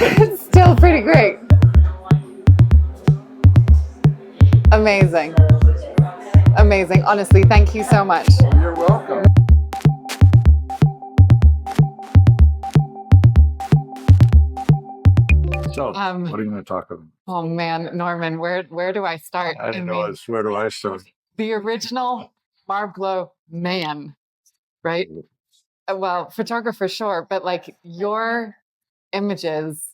It's still pretty great. Amazing. Amazing. Honestly, thank you so much. You're welcome. So, what are you going to talk about? Oh man, Norman, where do I start? I know. Where do I start? The original Marlboro Man, right? Well, photographer, sure, but like your images.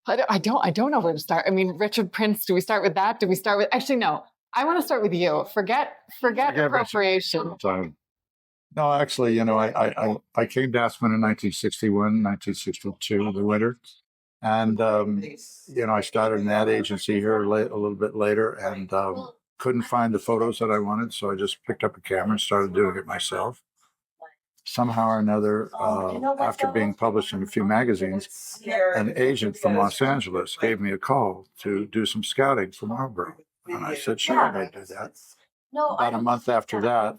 I don't know where to start. I mean, Richard Prince. Do we start with that? Do we start with? Actually, no. I want to start with you. Forget appropriation. No, actually, I came to Aspen in 1961, 1962, the winter. And, I started an ad agency here a little bit later and couldn't find the photos that I wanted. So I just picked up a camera and started doing it myself. Somehow or another, after being published in a few magazines, an agent from Los Angeles gave me a call to do some scouting for Marlboro. And I said, sure, I'd do that. About a month after that,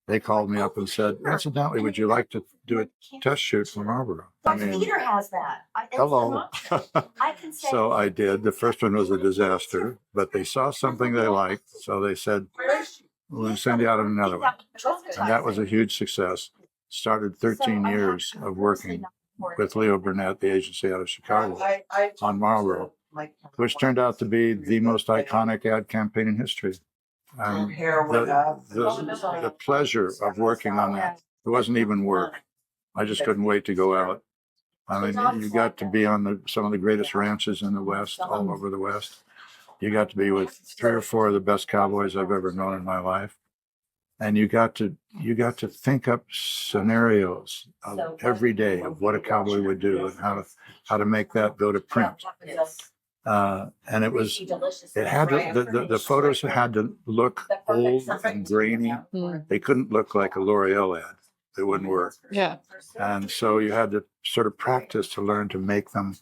they called me up and said, incidentally, would you like to do a test shoot for Marlboro? I mean, Peter has that. hello. I can say So I did. The first one was a disaster, but they saw something they liked. So they said, we'll send you out on another one. And that was a huge success. Started 13 years of working with Leo Burnett, the agency out of Chicago, on Marlboro, which turned out to be the most iconic ad campaign in history. The pleasure of working on that, it wasn't even work. I just couldn't wait to go out. I mean, you got to be on some of the greatest ranches in the West, all over the West. You got to be with 3 or 4 of the best cowboys I've ever known in my life. And you got to think up scenarios of every day of what a cowboy would do and how to make that go to print. And it had to, the photos had to look old and grainy. They couldn't look like a L'Oreal ad. It wouldn't work. Yeah. And so you had to sort of practice to learn to make them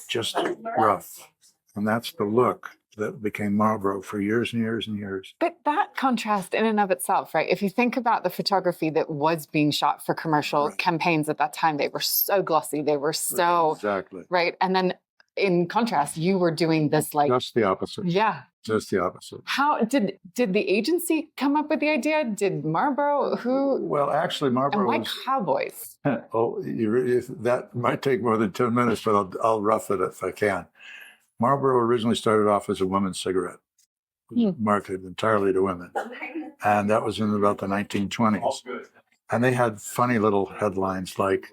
just rough. And that's the look that became Marlboro for years and years and years. But that contrast in and of itself, right? If you think about the photography that was being shot for commercial campaigns at that time, they were so glossy. They were so exactly right. And then in contrast, you were doing this like just the opposite. Yeah. Just the opposite. How did the agency come up with the idea? Did Marlboro Well, actually, Marlboro. And why cowboys? That might take more than 10 minutes, but I'll rough it if I can. Marlboro originally started off as a women's cigarette, marketed entirely to women. And that was in about the 1920s. And they had funny little headlines like,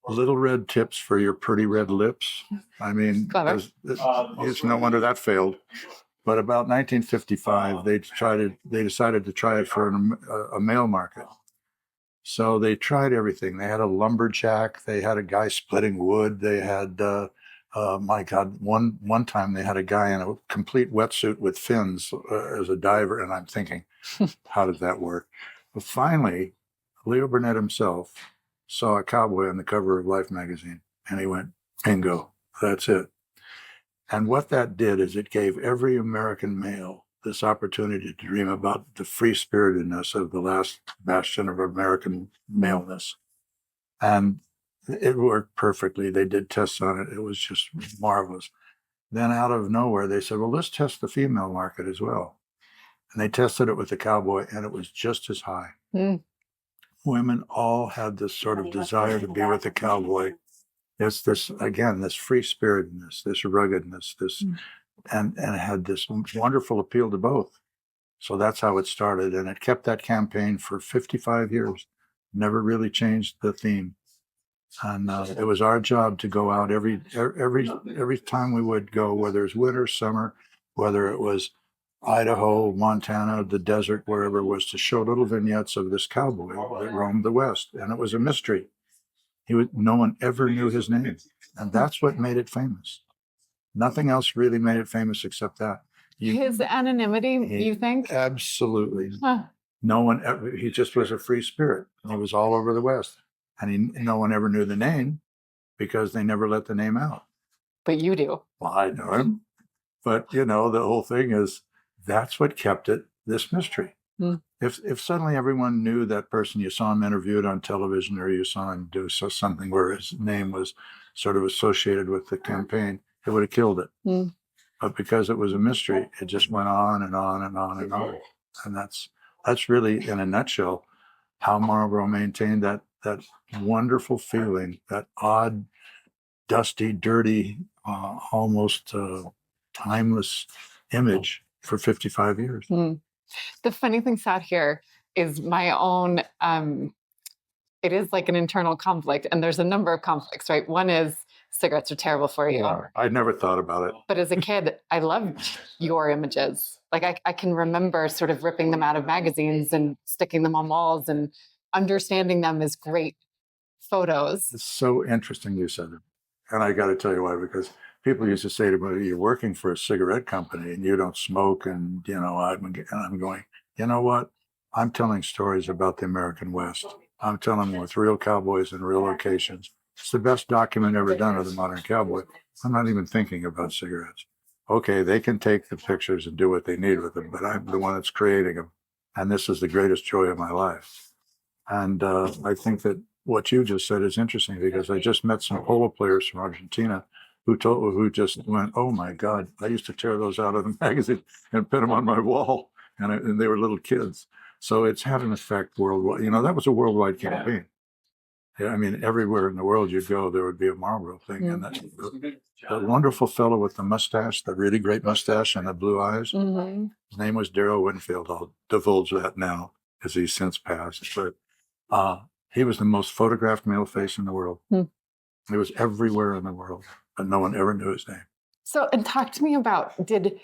little red tips for your pretty red lips. I mean, it's no wonder that failed. But about 1955, they decided to try it for a male market. So they tried everything. They had a lumberjack. They had a guy splitting wood. They had, my God, one time they had a guy in a complete wetsuit with fins as a diver. And I'm thinking, how did that work? But finally, Leo Burnett himself saw a cowboy on the cover of Life magazine, and he went, bingo, that's it. And what that did is it gave every American male this opportunity to dream about the free-spiritedness of the last bastion of American maleness. And it worked perfectly. They did tests on it. It was just marvelous. Then out of nowhere, they said, well, let's test the female market as well. And they tested it with the cowboy, and it was just as high. Women all had this sort of desire to be with the cowboy. It's this, again, this free-spiritedness, this ruggedness, and it had this wonderful appeal to both. So that's how it started. And it kept that campaign for 55 years, never really changed the theme. And it was our job to go out every time we would go, whether it was winter, summer, whether it was Idaho, Montana, the desert, wherever it was, to show little vignettes of this cowboy that roamed the West. And it was a mystery. No one ever knew his name. And that's what made it famous. Nothing else really made it famous except that. His anonymity, you think? Absolutely. No one ever, he just was a free spirit. He was all over the West. And no one ever knew the name because they never let the name out. But you do. Well, I know him. But, the whole thing is, that's what kept it this mystery. Mm. If suddenly everyone knew that person, you saw him interviewed on television, or you saw him do something where his name was sort of associated with the campaign, it would have killed it. Mm. But because it was a mystery, it just went on and on and on and on. And that's really, in a nutshell, how Marlboro maintained that wonderful feeling, that odd, dusty, dirty, almost timeless image for 55 years. Mm. The funny thing, Sat, here is my own, it is like an internal conflict, and there's a number of conflicts, right? One is cigarettes are terrible for you. Yeah, I never thought about it. But as a kid, I loved your images. Like I can remember sort of ripping them out of magazines and sticking them on walls and understanding them as great photos. It's so interesting you said it. And I got to tell you why, because people used to say to me, you're working for a cigarette company and you don't smoke. And, I'm going, you know what? I'm telling stories about the American West. I'm telling them with real cowboys and real locations. It's the best document ever done of the modern cowboy. I'm not even thinking about cigarettes. Okay, they can take the pictures and do what they need with them, but I'm the one that's creating them. And this is the greatest joy of my life. And I think that what you just said is interesting, because I just met some polo players from Argentina who just went, oh my God, I used to tear those out of the magazine and pin them on my wall. And they were little kids. So it's had an effect worldwide. That was a worldwide campaign. Yeah, I mean, everywhere in the world you go, there would be a Marlboro thing. Mm. And that wonderful fellow with the mustache, the really great mustache and the blue eyes, Mm-hmm. his name was Darrell Winfield. I'll divulge that now, as he's since passed. But he was the most photographed male face in the world. Mm. He was everywhere in the world, but no one ever knew his name. So, and talk to me about, did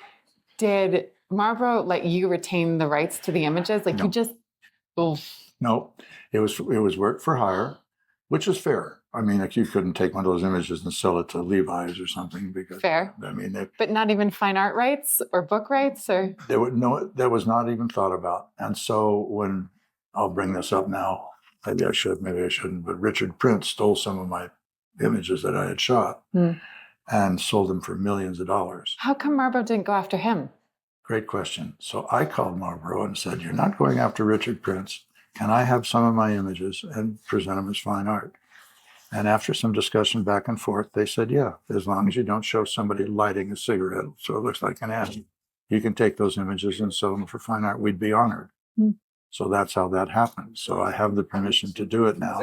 Marlboro let you retain the rights to the images? Like No. you just, oof. No, it was work for hire, which is fair. I mean, like, you couldn't take one of those images and sell it to Levi's or something, because Fair. I mean, But not even fine art rights or book rights, or that was not even thought about. And so when, I'll bring this up now, maybe I should, maybe I shouldn't, but Richard Prince stole some of my images that I had shot and sold them for millions of dollars. How come Marlboro didn't go after him? Great question. So I called Marlboro and said, you're not going after Richard Prince. Can I have some of my images and present them as fine art? And after some discussion back and forth, they said, yeah, as long as you don't show somebody lighting a cigarette so it looks like an ad, you can take those images and sell them for fine art. We'd be honored. So that's how that happened. So I have the permission to do it now.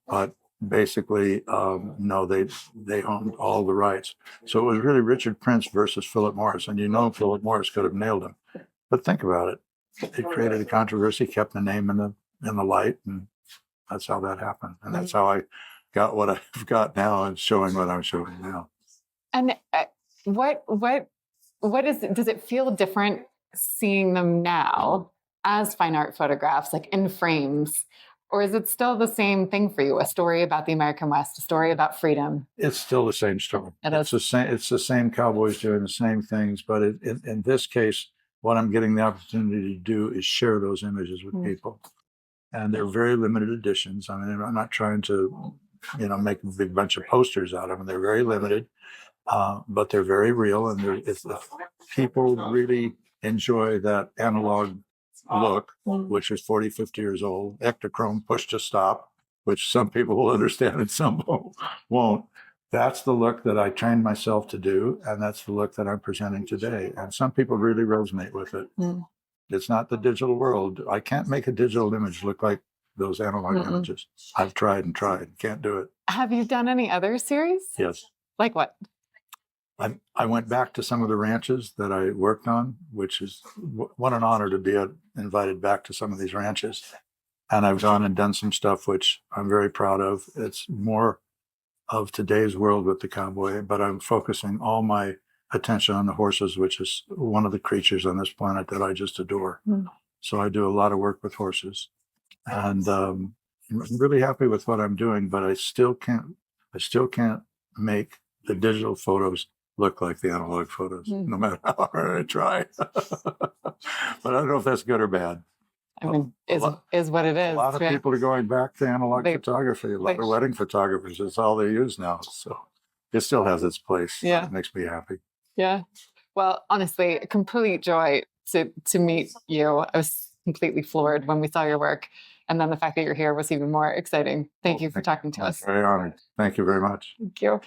But basically, no, they owned all the rights. So it was really Richard Prince versus Philip Morris. And Philip Morris could have nailed him. But think about it. It created a controversy, kept the name in the light, and that's how that happened. And that's how I got what I've got now and showing what I'm showing now. And what is it? Does it feel different seeing them now as fine art photographs, like in frames? Or is it still the same thing for you? A story about the American West, a story about freedom? It's still the same story. It's the same cowboys doing the same things. But in this case, what I'm getting the opportunity to do is share those images with people. And they're very limited editions. I mean, I'm not trying to, make a big bunch of posters out of them. They're very limited, but they're very real. And people really enjoy that analog look, which is 40, 50 years old, Ektachrome push to stop, which some people will understand and some won't. That's the look that I trained myself to do, and that's the look that I'm presenting today. And some people really resonate with it. It's not the digital world. I can't make a digital image look like those analog images. I've tried and tried. Can't do it. Have you done any other series? Yes. Like what? I went back to some of the ranches that I worked on, which is what an honor to be invited back to some of these ranches. And I've gone and done some stuff which I'm very proud of. It's more of today's world with the cowboy, but I'm focusing all my attention on the horses, which is one of the creatures on this planet that I just adore. So I do a lot of work with horses, and I'm really happy with what I'm doing, but I still can't make the digital photos look like the analog photos, no matter how hard I try. But I don't know if that's good or bad. I mean, is what it is. A lot of people are going back to analog photography. A lot of wedding photographers, it's all they use now. So it still has its place. Yeah. It makes me happy. Yeah. Well, honestly, a complete joy to meet you. I was completely floored when we saw your work. And then the fact that you're here was even more exciting. Thank you for talking to I'm us. very honored. Thank you very much. Thank you.